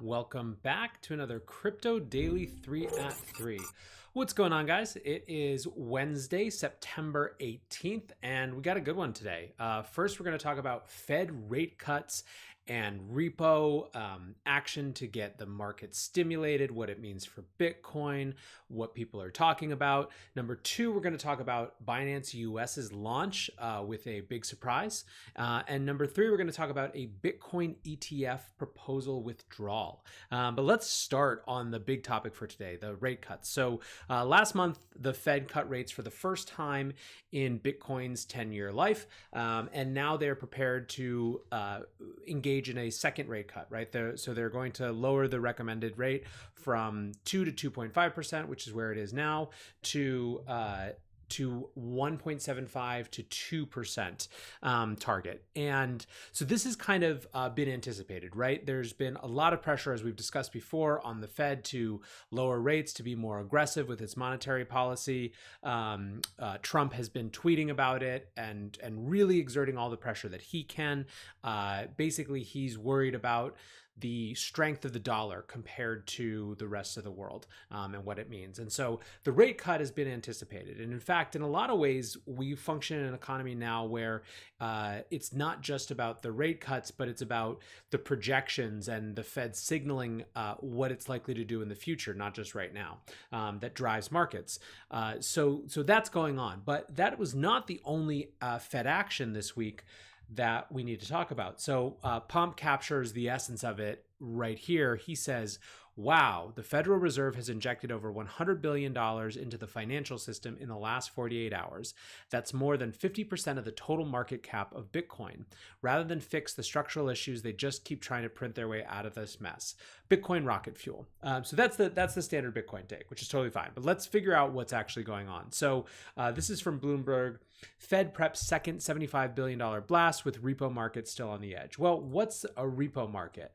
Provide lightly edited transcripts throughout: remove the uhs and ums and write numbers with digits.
Welcome back to another Crypto Daily 3 at 3. What's going on, guys? It is Wednesday, September 18th, and we got a good one today. First, we're going to talk about Fed rate cuts and repo action to get the market stimulated, what it means for Bitcoin, what people are talking about. Number two, we're going to talk about BinanceUS's launch with a big surprise. And number three, we're going to talk about a Bitcoin ETF proposal withdrawal. But let's start on the big topic for today, the rate cuts. So last month, the Fed cut rates for the first time in Bitcoin's 10-year life. And now they're prepared to engage in a second rate cut, right? So they're going to lower the recommended rate from 2 to 2.5%, which is where it is now, to 1.75 to 2% target. And so this has kind of been anticipated, right? There's been a lot of pressure, as we've discussed before, on the Fed to lower rates, to be more aggressive with its monetary policy. Trump has been tweeting about it and really exerting all the pressure that he can. Basically, he's worried about the strength of the dollar compared to the rest of the world and what it means. And so the rate cut has been anticipated. And in fact, in a lot of ways, we function in an economy now where it's not just about the rate cuts, but it's about the projections and the Fed signaling what it's likely to do in the future, not just right now, that drives markets. So that's going on. But that was not the only Fed action this week that we need to talk about. So Pomp captures the essence of it right here. He says, wow, the Federal Reserve has injected over $100 billion into the financial system in the last 48 hours. That's more than 50% of the total market cap of Bitcoin. Rather than fix the structural issues, they just keep trying to print their way out of this mess. Bitcoin rocket fuel. So that's the standard Bitcoin take, which is totally fine. But let's figure out what's actually going on. So this is from Bloomberg. Fed preps second $75 billion blast with repo market still on the edge. Well, what's a repo market?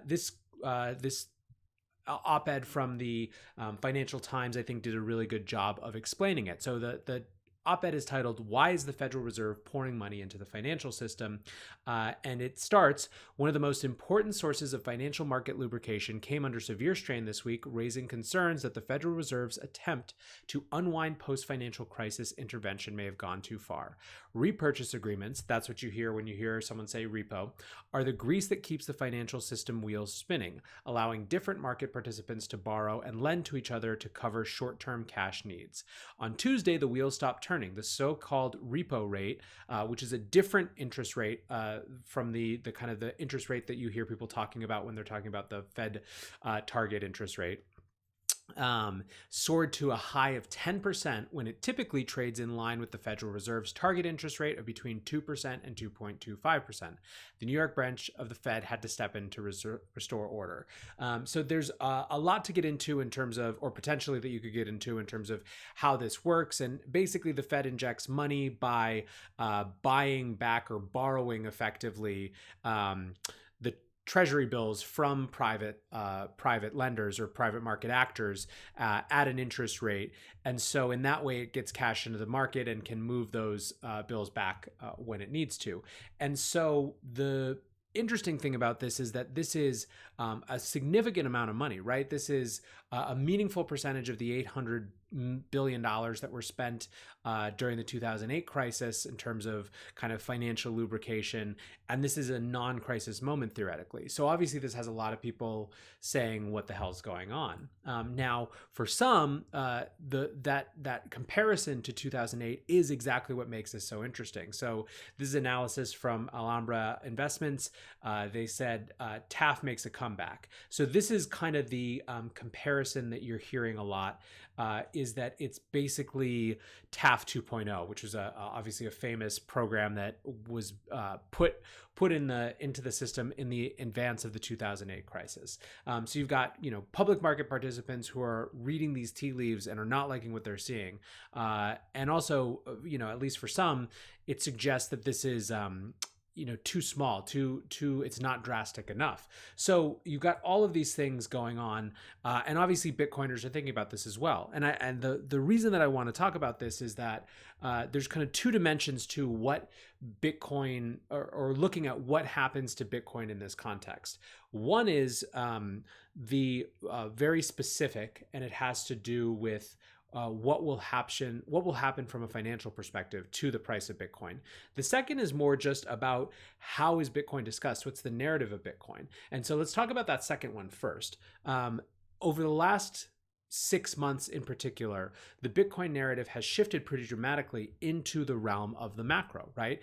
This op-ed from the Financial Times, I think, did a really good job of explaining it. So the op-ed is titled, "Why is the Federal Reserve Pouring Money into the Financial System?" And it starts, "One of the most important sources of financial market lubrication came under severe strain this week, raising concerns that the Federal Reserve's attempt to unwind post-financial crisis intervention may have gone too far. Repurchase agreements," that's what you hear when you hear someone say repo, "are the grease that keeps the financial system wheels spinning, allowing different market participants to borrow and lend to each other to cover short-term cash needs. On Tuesday, the wheels stopped turning. The so-called repo rate, which is a different interest rate from the kind of the interest rate that you hear people talking about when they're talking about the Fed target interest rate, soared to a high of 10% when it typically trades in line with the Federal Reserve's target interest rate of between 2% and 2.25%. The New York branch of the Fed had to step in to restore order." So there's a lot to get into in terms of, or potentially that you could get into in terms of how this works. And basically the Fed injects money by buying back or borrowing effectively the treasury bills from private lenders or private market actors at an interest rate. And so in that way, it gets cash into the market and can move those bills back when it needs to. And so the interesting thing about this is that this is a significant amount of money, right? This is a meaningful percentage of the $800 billion that were spent during the 2008 crisis in terms of kind of financial lubrication. And this is a non-crisis moment, theoretically. So obviously this has a lot of people saying, what the hell's going on? Now, for some, that comparison to 2008 is exactly what makes this so interesting. So this is analysis from Alhambra Investments. They said TAF makes a comeback. So this is kind of the comparison that you're hearing a lot, is that it's basically TAF 2.0, which was obviously a famous program that was put into the system in the advance of the 2008 crisis. So you've got public market participants who are reading these tea leaves and are not liking what they're seeing, and also at least for some, it suggests that this is too small, too it's not drastic enough. So you've got all of these things going on, and obviously Bitcoiners are thinking about this as well. And the reason that I want to talk about this is that there's kind of two dimensions to what Bitcoin, or looking at what happens to Bitcoin in this context. One is the very specific, and it has to do with what will happen from a financial perspective to the price of Bitcoin. The second is more just about how is Bitcoin discussed? What's the narrative of Bitcoin? And so let's talk about that second one first. Over the last 6 months in particular, the Bitcoin narrative has shifted pretty dramatically into the realm of the macro, right?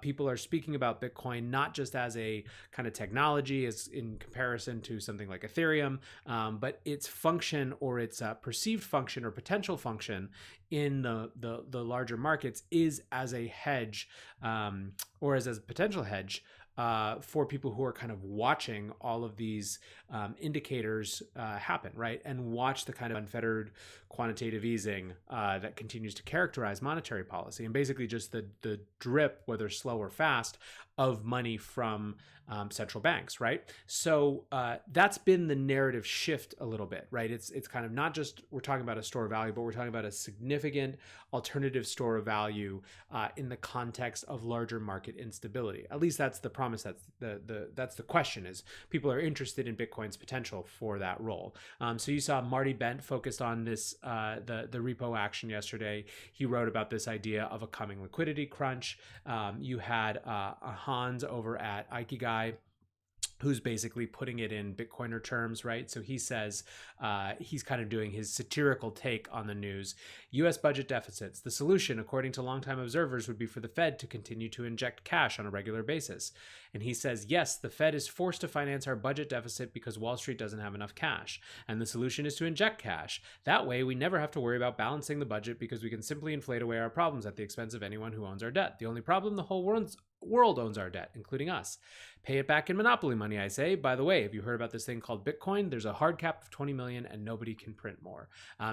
People are speaking about Bitcoin not just as a kind of technology, as in comparison to something like Ethereum, but its function, or its perceived function or potential function in the larger markets is as a hedge, or as a potential hedge for people who are kind of watching all of these indicators happen, right? And watch the kind of unfettered quantitative easing that continues to characterize monetary policy, and basically just the drip, whether slow or fast, of money from central banks, right? So that's been the narrative shift a little bit, right? It's kind of not just we're talking about a store of value, but we're talking about a significant alternative store of value in the context of larger market instability. At least that's the promise. That's the question, is people are interested in Bitcoin's potential for that role. So you saw Marty Bent focused on this, the repo action yesterday. He wrote about this idea of a coming liquidity crunch. You had Hans over at Ikigai, who's basically putting it in Bitcoiner terms, right? So he says, he's kind of doing his satirical take on the news. U.S. budget deficits. The solution, according to longtime observers, would be for the Fed to continue to inject cash on a regular basis. And he says, yes, the Fed is forced to finance our budget deficit because Wall Street doesn't have enough cash. And the solution is to inject cash. That way, we never have to worry about balancing the budget because we can simply inflate away our problems at the expense of anyone who owns our debt. The only problem, the whole world owns our debt, including us. Pay it back in monopoly money, I say. By the way, have you heard about this thing called Bitcoin? There's a hard cap of 20 million and nobody can print more.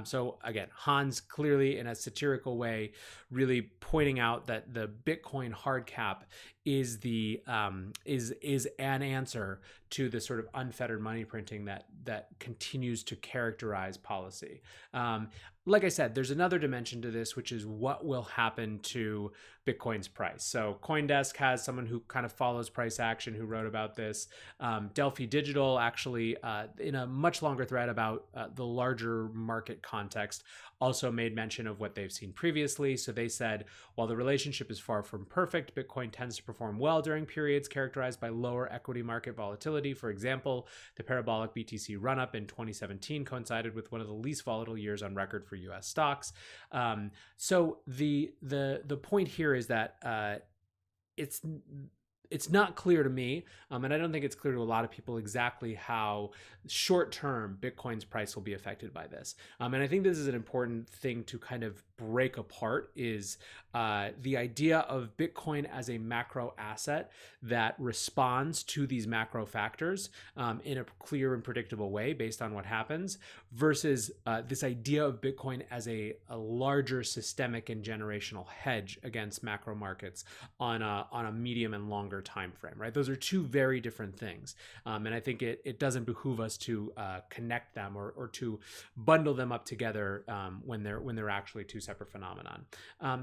So again, Hans clearly in a satirical way, really pointing out that the Bitcoin hard cap is is an answer to the sort of unfettered money printing that continues to characterize policy. Like I said, there's another dimension to this, which is what will happen to Bitcoin's price. So CoinDesk has someone who kind of follows price action who wrote about this. Delphi Digital actually, in a much longer thread about the larger market context, also made mention of what they've seen previously. So they said, while the relationship is far from perfect, Bitcoin tends to perform well during periods characterized by lower equity market volatility. For example, the parabolic BTC run-up in 2017 coincided with one of the least volatile years on record for U.S. stocks. So the point here is that it's not clear to me, and I don't think it's clear to a lot of people exactly how short-term Bitcoin's price will be affected by this. And I think this is an important thing to kind of break apart, is the idea of Bitcoin as a macro asset that responds to these macro factors in a clear and predictable way based on what happens, versus this idea of Bitcoin as a larger systemic and generational hedge against macro markets on a medium and longer time frame, right? Those are two very different things. And I think it doesn't behoove us to connect them or to bundle them up together when they're actually two separate phenomenon.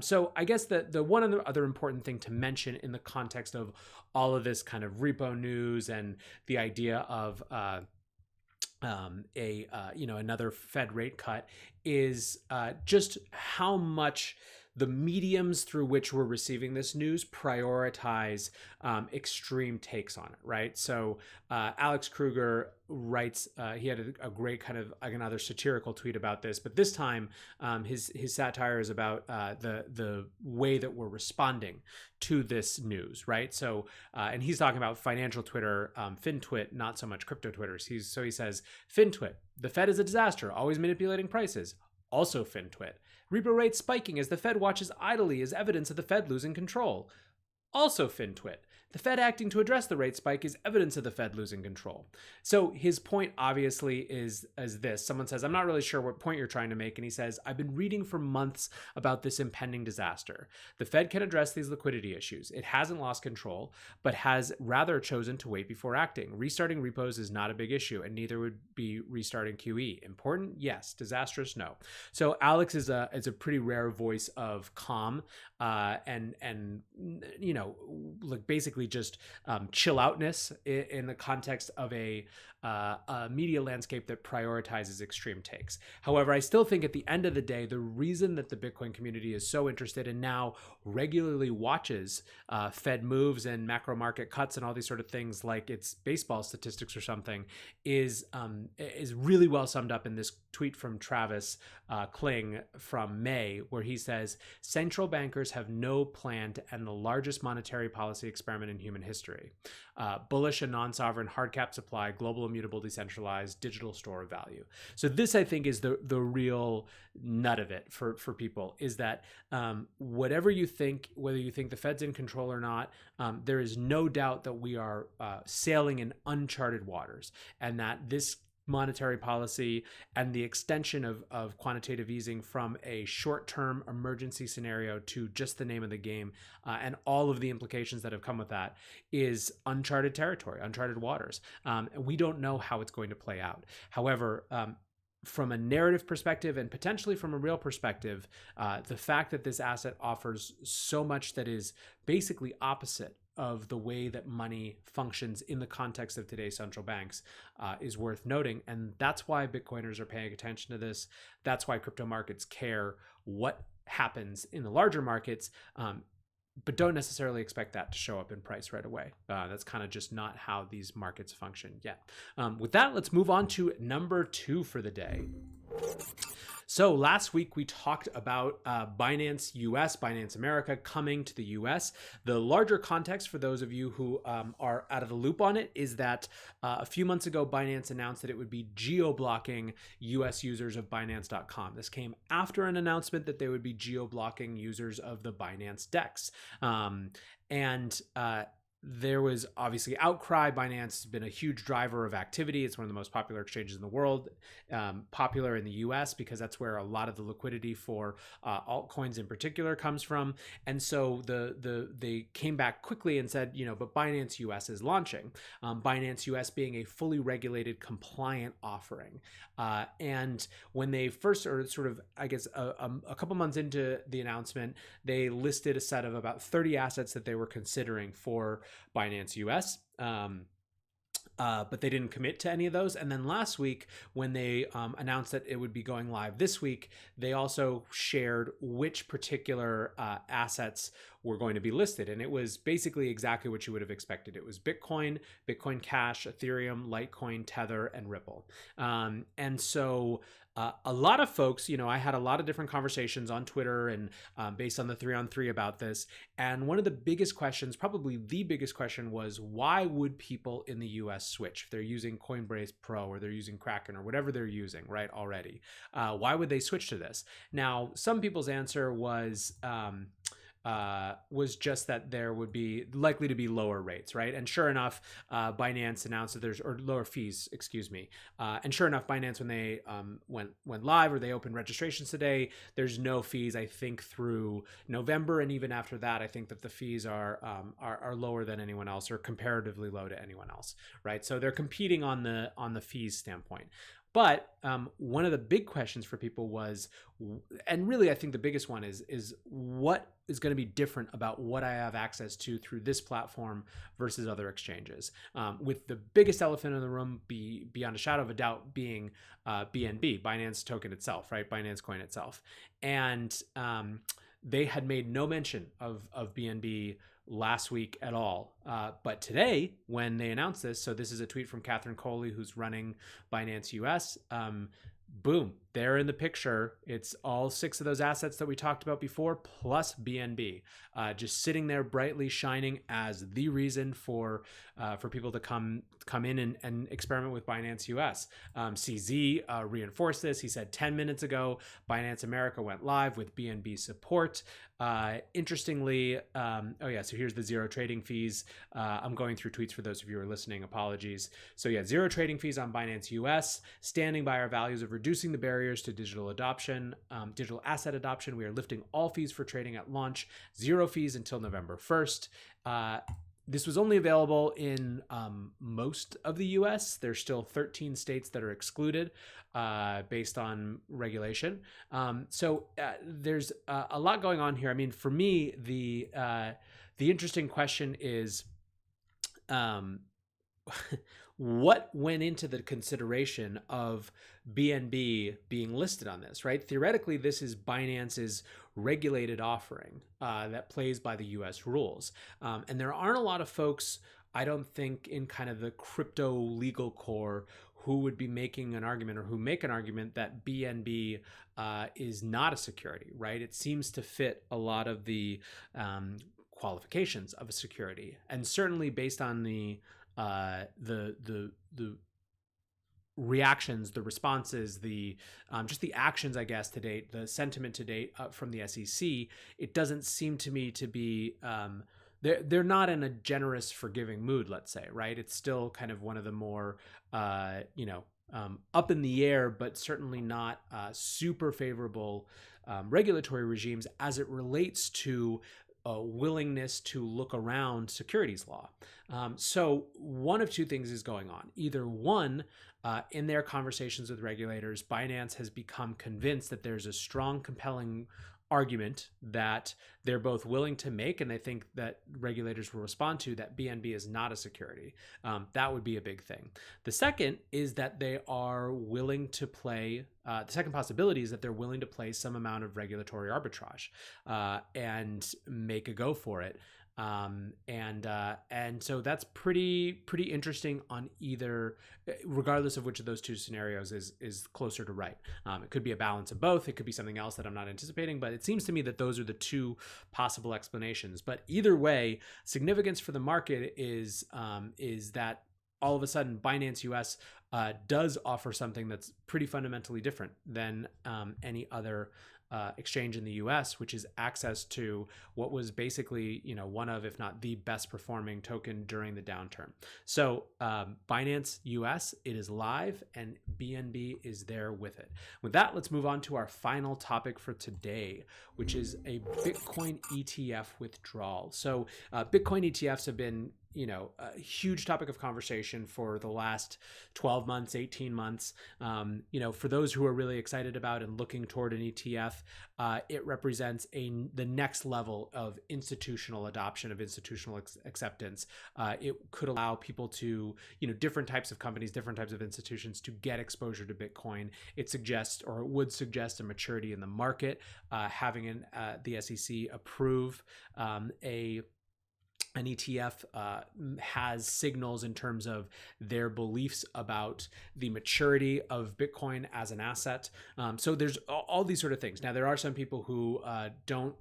So I guess the one other important thing to mention in the context of all of this kind of repo news and the idea of another Fed rate cut is just how much the mediums through which we're receiving this news prioritize extreme takes on it, right? So Alex Kruger writes, he had a great kind of another satirical tweet about this, but this time his satire is about the way that we're responding to this news, right? So and he's talking about financial Twitter, FinTwit, not so much crypto Twitter. So he says, FinTwit, the Fed is a disaster, always manipulating prices. Also FinTwit, repo rates spiking as the Fed watches idly as evidence of the Fed losing control. Also FinTwit, The Fed acting to address the rate spike is evidence of the Fed losing control. So his point obviously is this. Someone says, I'm not really sure what point you're trying to make. And he says, I've been reading for months about this impending disaster. The Fed can address these liquidity issues. It hasn't lost control, but has rather chosen to wait before acting. Restarting repos is not a big issue, and neither would be restarting QE. Important? Yes. Disastrous? No. So Alex is a pretty rare voice of calm and you know, like basically just chill outness in the context of a media landscape that prioritizes extreme takes. However, I still think at the end of the day, the reason that the Bitcoin community is so interested and now regularly watches Fed moves and macro market cuts and all these sort of things like it's baseball statistics or something is really well summed up in this tweet from Travis Kling from May, where he says, central bankers have no plan to end the largest monetary policy experiment in human history. Bullish and non-sovereign hard cap supply, global immutable decentralized digital store of value. So this, I think, is the real nut of it for people, is that whatever you think, whether you think the Fed's in control or not, there is no doubt that we are sailing in uncharted waters, and that this monetary policy and the extension of quantitative easing from a short-term emergency scenario to just the name of the game and all of the implications that have come with that is uncharted territory, uncharted waters. We don't know how it's going to play out. However, from a narrative perspective and potentially from a real perspective, the fact that this asset offers so much that is basically opposite of the way that money functions in the context of today's central banks is worth noting. And that's why Bitcoiners are paying attention to this. That's why crypto markets care what happens in the larger markets, but don't necessarily expect that to show up in price right away. That's kind of just not how these markets function yet. With that, let's move on to number 2 for the day. So last week we talked about BinanceUS, Binance America, coming to the US. The larger context for those of you who are out of the loop on it is that a few months ago, Binance announced that it would be geo-blocking US users of Binance.com. This came after an announcement that they would be geo-blocking users of the Binance DEX. There was obviously outcry. Binance has been a huge driver of activity. It's one of the most popular exchanges in the world, popular in the US because that's where a lot of the liquidity for altcoins in particular comes from. And so they came back quickly and said, but BinanceUS is launching. BinanceUS being a fully regulated compliant offering. And when they first, or sort of, I guess, a couple months into the announcement, they listed a set of about 30 assets that they were considering for BinanceUS. But they didn't commit to any of those. And then last week, when they announced that it would be going live this week, they also shared which particular assets were going to be listed. And it was basically exactly what you would have expected. It was Bitcoin, Bitcoin Cash, Ethereum, Litecoin, Tether, and Ripple. And so a lot of folks, I had a lot of different conversations on Twitter and based on the 3-on-3 about this. And one of the biggest questions, probably the biggest question, was why would people in the US switch if they're using Coinbase Pro or they're using Kraken or whatever they're using, right, already? Why would they switch to this? Now, some people's answer was just that there would be likely to be lower rates, right? And sure enough, Binance announced that or lower fees, excuse me. And sure enough, Binance, when they went live or they opened registrations today, there's no fees, I think, through November. And even after that, I think that the fees are lower than anyone else, or comparatively low to anyone else, right? So they're competing on the fees standpoint. But one of the big questions for people was, and really I think the biggest one is what is going to be different about what I have access to through this platform versus other exchanges, with the biggest elephant in the room beyond a shadow of a doubt being BNB, Binance token itself, right? Binance coin itself. And they had made no mention of BNB last week at all. But today, when they announced this, so this is a tweet from Catherine Coley, who's running BinanceUS, boom, they're in the picture. It's all 6 of those assets that we talked about before, plus BNB, just sitting there brightly shining as the reason for people to come in and experiment with BinanceUS. CZ reinforced this. He said 10 minutes ago, Binance America went live with BNB support. Interestingly, so here's the zero trading fees. I'm going through tweets for those of you who are listening. Apologies. So yeah, zero trading fees on BinanceUS, standing by our values of reducing the barriers to digital asset adoption. We are lifting all fees for trading at launch, zero fees until November 1st. This was only available in most of the US. There's still 13 states that are excluded based on regulation. So there's a lot going on here. I mean, for me, the interesting question is, what went into the consideration of BNB being listed on this, right? Theoretically, this is Binance's regulated offering that plays by the US rules. And there aren't a lot of folks, I don't think, in kind of the crypto legal core who would be making an argument or who make an argument that BNB is not a security, right? It seems to fit a lot of the qualifications of a security. And certainly based on the reactions, the responses, just the actions, I guess, to date, the sentiment to date from the SEC, it doesn't seem to me to be they're not in a generous, forgiving mood, let's say, right? It's still kind of one of the more up in the air, but certainly not super favorable regulatory regimes as it relates to a willingness to look around securities law. So one of two things is going on. Either one, in their conversations with regulators, Binance has become convinced that there's a strong, compelling argument that they're both willing to make, and they think that regulators will respond to, that BNB is not a security. That would be a big thing. The second is that they are willing to play, the second possibility is that they're willing to play some amount of regulatory arbitrage and make a go for it. And so that's pretty interesting on either, regardless of which of those two scenarios is closer to right. It could be a balance of both. It could be something else that I'm not anticipating, but it seems to me that those are the two possible explanations. But either way, significance for the market is that all of a sudden BinanceUS does offer something that's pretty fundamentally different than any other exchange in the US, which is access to what was basically, one of, if not the best performing token during the downturn. So BinanceUS, it is live, and BNB is there with it. With that, let's move on to our final topic for today, which is a Bitcoin ETF withdrawal. So Bitcoin ETFs have been a huge topic of conversation for the last 12 months, 18 months. For those who are really excited about and looking toward an ETF, it represents the next level of institutional adoption, of institutional acceptance. It could allow people to, different types of companies, different types of institutions to get exposure to Bitcoin. It would suggest a maturity in the market, having the SEC approve an ETF has signals in terms of their beliefs about the maturity of Bitcoin as an asset. So there's all these sort of things. Now, there are some people who don't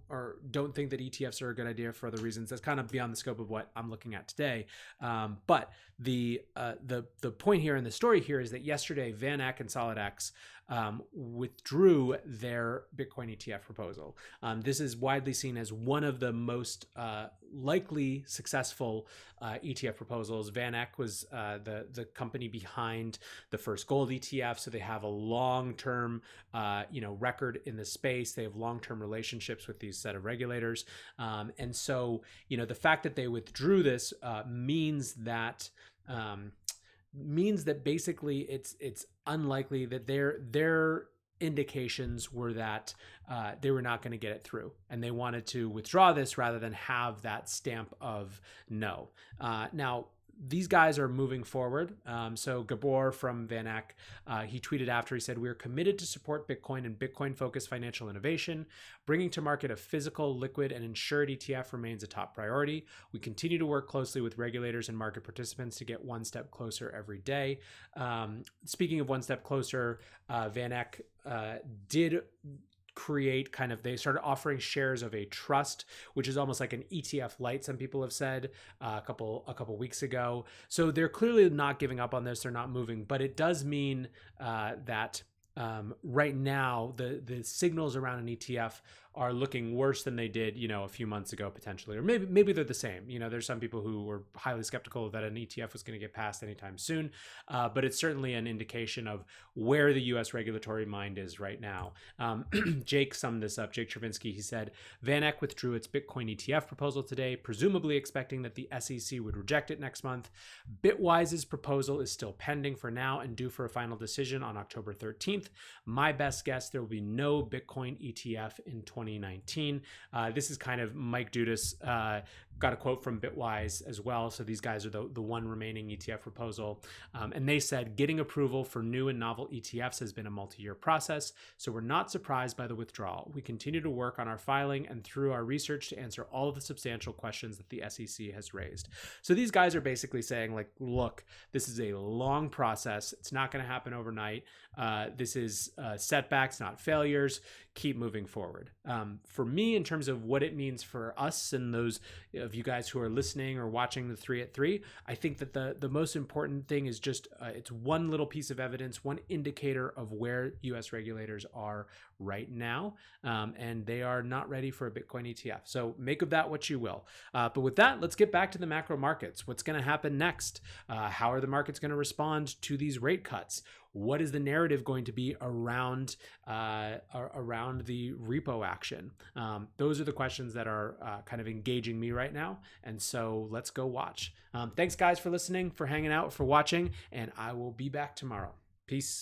think that ETFs are a good idea for other reasons. That's kind of beyond the scope of what I'm looking at today. But the point here in the story here is that yesterday, VanEck and SolidX withdrew their Bitcoin ETF proposal. This is widely seen as one of the most likely successful ETF proposals. VanEck was the company behind the first gold ETF, so they have a long-term record in the space. They have long-term relationships with these set of regulators, and so the fact that they withdrew this means that basically it's unlikely that their indications were that they were not going to get it through, and they wanted to withdraw this rather than have that stamp of no. Now, these guys are moving forward. So Gabor from VanEck, he tweeted after, he said, "We are committed to support Bitcoin and Bitcoin-focused financial innovation. Bringing to market a physical, liquid, and insured ETF remains a top priority. We continue to work closely with regulators and market participants to get one step closer every day." Speaking of one step closer, VanEck did create they started offering shares of a trust, which is almost like an ETF light, some people have said, a couple weeks ago. So they're clearly not giving up on this, they're not moving, but it does mean that right now the signals around an ETF are looking worse than they did, a few months ago potentially, or maybe they're the same. There's some people who were highly skeptical that an ETF was going to get passed anytime soon, but it's certainly an indication of where the U.S. regulatory mind is right now. Jake summed this up. Jake Chervinsky, he said, VanEck withdrew its Bitcoin ETF proposal today, presumably expecting that the SEC would reject it next month. Bitwise's proposal is still pending for now and due for a final decision on October 13th. My best guess, there will be no Bitcoin ETF in 2019. This is kind of Mike Dudas got a quote from Bitwise as well. So these guys are the one remaining ETF proposal. And they said, getting approval for new and novel ETFs has been a multi-year process, so we're not surprised by the withdrawal. We continue to work on our filing and through our research to answer all of the substantial questions that the SEC has raised. So these guys are basically saying, look, this is a long process. It's not going to happen overnight. This is setbacks, not failures. Keep moving forward. For me, in terms of what it means for us and those of you guys who are listening or watching the 3 at 3, I think that the most important thing is just it's one little piece of evidence, one indicator of where U.S. regulators are right now, and they are not ready for a Bitcoin ETF. So make of that what you will. But with that, let's get back to the macro markets. What's going to happen next? How are the markets going to respond to these rate cuts? What is the narrative going to be around the repo action? Those are the questions that are kind of engaging me right now. And so let's go watch. Thanks guys for listening, for hanging out, for watching, and I will be back tomorrow. Peace.